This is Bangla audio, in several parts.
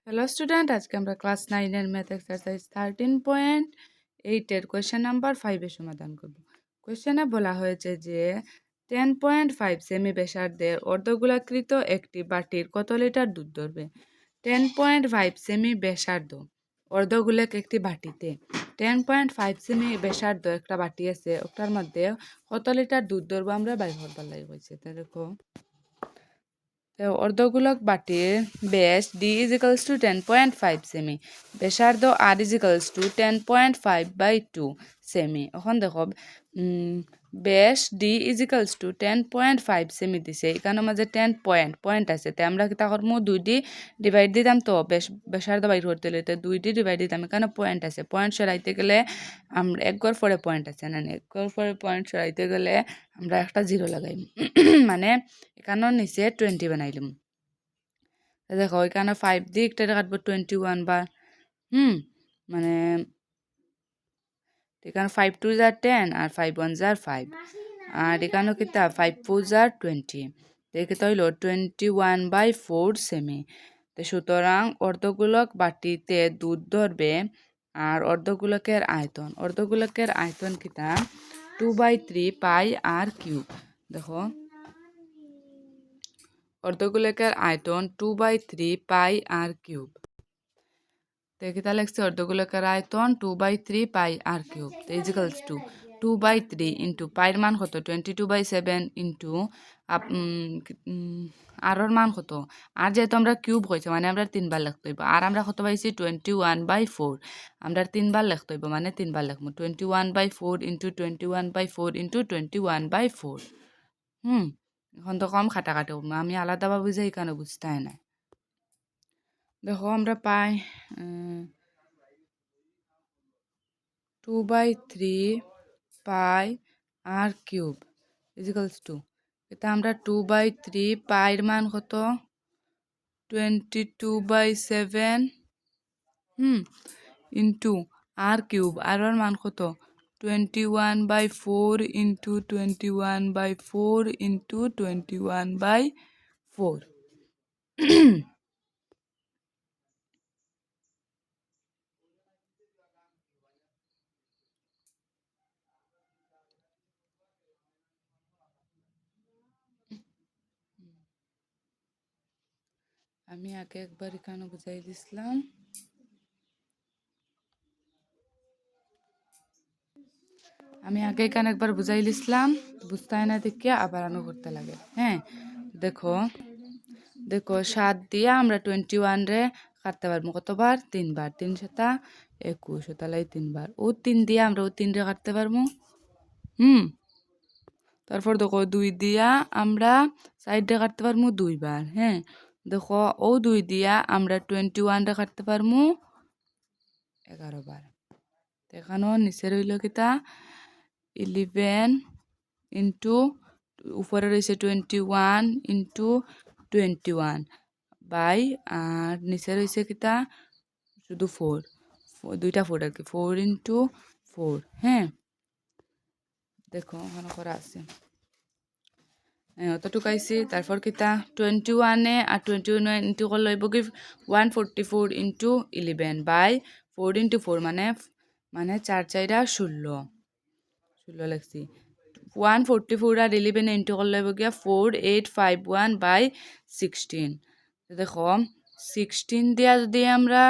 হ্যালো স্টুডেন্ট, আজকে আমরা ক্লাস 9 ম্যাথ এক্সারসাইজ 13.8 এর কোয়েশ্চেন নাম্বার 5 এর সমাধান করব। কোয়েশ্চেনে বলা হয়েছে যে 10.5 সেমি ব্যাসার্ধের অর্ধগোলাকৃত একটি বাটির কত লিটার দুধ ধরবে। 10.5 সেমি ব্যাসার্ধ অর্ধগোলক একটি বাটিতে 10.5 সেমি ব্যাসার্ধ একটা বাটি আছে, ওটার মধ্যে কত লিটার দুধ ধরবো আমরা বাইর করবার লাগি হয়েছে। তো দেখো, অর্ধগোলক বাটির ব্যাস d is equals to 10.5 semi, ব্যাসার্ধ r is equals to 10.5/2 semi. এখন দেখো, ব্যাস d is equals to 10.5 semi দিছে, এখানের মাঝে 10 পয়েন্ট আছে, তাই আমরা কি তা করবো 2 দিয়ে ডিভাইড দিতাম, তো ব্যাসার্ধ বাইর করতে হলে তো 2 দিয়ে ডিভাইড দিতাম। এখানে পয়েন্ট আছে, পয়েন্ট সরাইতে গেলে আমরা এক ঘর পরে পয়েন্ট আছে না, এক ঘর পরে পয়েন্ট সরাইতে গেলে আমরা একটা জিরো লাগাই মানে এখানে নিচে 20 বানাইলাম। দেখো এখানে 5 দিয়ে একটা কাটবো 21 বার, মানে এখানে 5 2 = 10 আর 5 1 = 5, আর এখানে কিতা 5 4 = 20, দেখে তো হইলো 21/4 সেমি। তো সুতরাং অর্ধগোলক বাটিতে দুধ ধরবে, আর অর্ধগোলকের আয়তন কিতা 2/3 পাই আর কিউব। দেখো অর্ধগোলকের আয়তন 2/3 পাই আর কিউব। দেখি তাহলে লিখছি অর্ধগোলকের আয়তন 2/3 পাই আর cube is equals to 2/3 into পাইয়ের মান কত 22/7 ইন্টু আরর মান কত, আর যেহেতু আমরা কিউব হয়েছে মানে আমরা 3 বার লিখতে হইব, আর আমরা কত পাইছি 21/4, আমরা 3 বার লিখতে হইব মানে 3 বার লিখবো 21/4 ইন্টু 21/4 ইন্টু 21/4। এখন তো কম খাটাখাটি করবো, আমি আলাদাভাবে বুঝাই কেন বুঝতে হয় না। দেখো আমরা পাই 2/3 পাই আর কিউব ইজিক্যালস টু, এটা আমরা 2/3 পাইর মান কত 22/7 ইন্টু আর কিউব, আর ওর মান কত 21/4 ইন্টু 21/4 ইন্টু 21/4। আমি আগে একবার এখানে বুঝাই দিছিলাম, একবার বুঝাই দিছিলাম, বুঝতে হয় না দেখে আবার আনো করতে লাগে। হ্যাঁ দেখো 7 দিয়ে আমরা 21 রে কাটতে পারবো কতবার 3 বার, 3 7 21, তাহলে 3 বার, ও 3 দিয়ে আমরা ও 3 রে কাটতে পারবো। তারপর দেখো 2 দিয়া আমরা সাইডে কাটতে পারবো 2 বার। হ্যাঁ দেখো ও 2 দিয়া আমরা 21 রে কাটতে পারবো 11 বার। এখানেও নিচে রইল কিতা 11 ইন্টু উপরে রয়েছে 21 ইন্টু 21 বাই, আর নিচে রয়েছে কিতা শুধু 4, দুইটা 4 আর কি 4 ইন্টু 4। হ্যাঁ দেখো ওখানে করা আছে, অতটুকু আইসি। তারপর কিতা 21 আর 21 ইন্টু করলে হইব কি 144 ইন্টু 11 বাই 4 ইন্টু 4 মানে 4 4 16 লাগছি। 144 আর 11 ইন্টু করলে হইব গিয়া 4851/16। দেখো 16 দিয়া যদি আমরা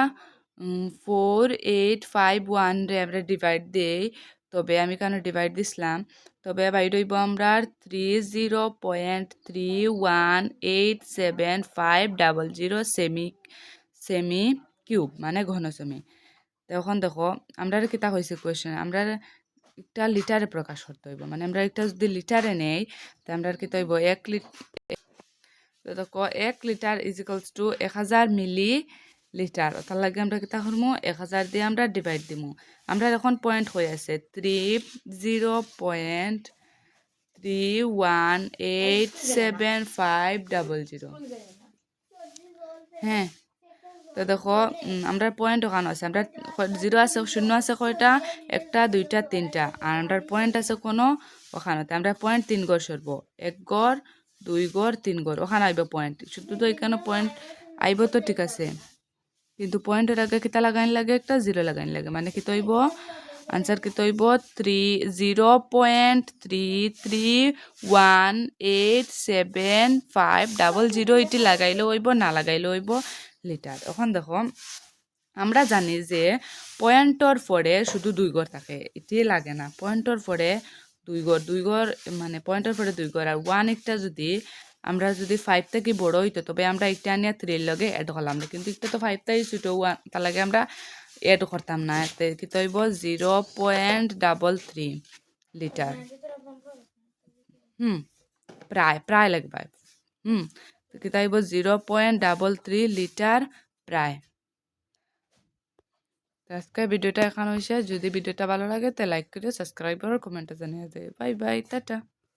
4851 রে আমরা ডিভাইড দেই, তবে আমি কেন ডিভাইড দিছিলাম, তবে বাইর হইব আমরা 30.3187500 সেমি কিউব মানে ঘন সেমি। তখন দেখো আমরা কিতা হয়েছে কোয়েশ্চেন, আমরা একটা লিটারে প্রকাশ করতে হইব, মানে আমরা একটা যদি লিটারে নেই তো আমরা কিতা হইব 1 লিটার, দেখো 1 litre is equals to 1000 millilitre, তার লাগে আমরা কিতা করবো 1000 দিয়ে আমরা ডিভাইড দিমু। আমরা এখন পয়েন্ট হয়ে আছে 30.3187500। হ্যাঁ তো দেখো আমরা পয়েন্ট ওখানে আছে, আমরা 0 আছে, শূন্য আছে কয়টা, 1 2 3 আর আমরা পয়েন্ট আছে কোনো ওখানে, আমরা পয়েন্ট 3 গড় সরব, 1 গড় 2 গড় 3 গড় ওখানে আইব পয়েন্ট, শুধু তো এখানে পয়েন্ট আইব তো ঠিক আছে। কিন্তু পয়েন্টের আগে কিতা লাগাইন লাগে একটা জিরো লাগাইন লাগে মানে কি তৈব আনসার কি তৈব 0.3318750 এটি লাগাইলে হইব না লাগাইলে হইব লিটার। এখন দেখো আমরা জানি যে পয়েন্টর পরে শুধু দুই ঘর থাকে এটি লাগে না পয়েন্টর পরে দুই ঘর মানে পয়েন্টের পরে দুই ঘর আর ওয়ান একটা যদি আমরা যদি 5 থেকে বড় হইতো তবে আমরা একটা নিয়ে 3 লগে এড করলাম না কিন্তু এটা তো 5 তাই ছোট ওয়ান তার লাগে আমরা এড করতাম না এতে কি তৈব 0.33 লিটার। প্রায় প্রায় লাগবে কি তাইব 0.33 লিটার প্রায়। আজকে ভিডিওটা এখন হয়েছে যদি ভিডিওটা ভালো লাগে তাহলে লাইক করে সাবস্ক্রাইব করো কমেন্টে জানিয়ে দেবে বাই বাই টাটা।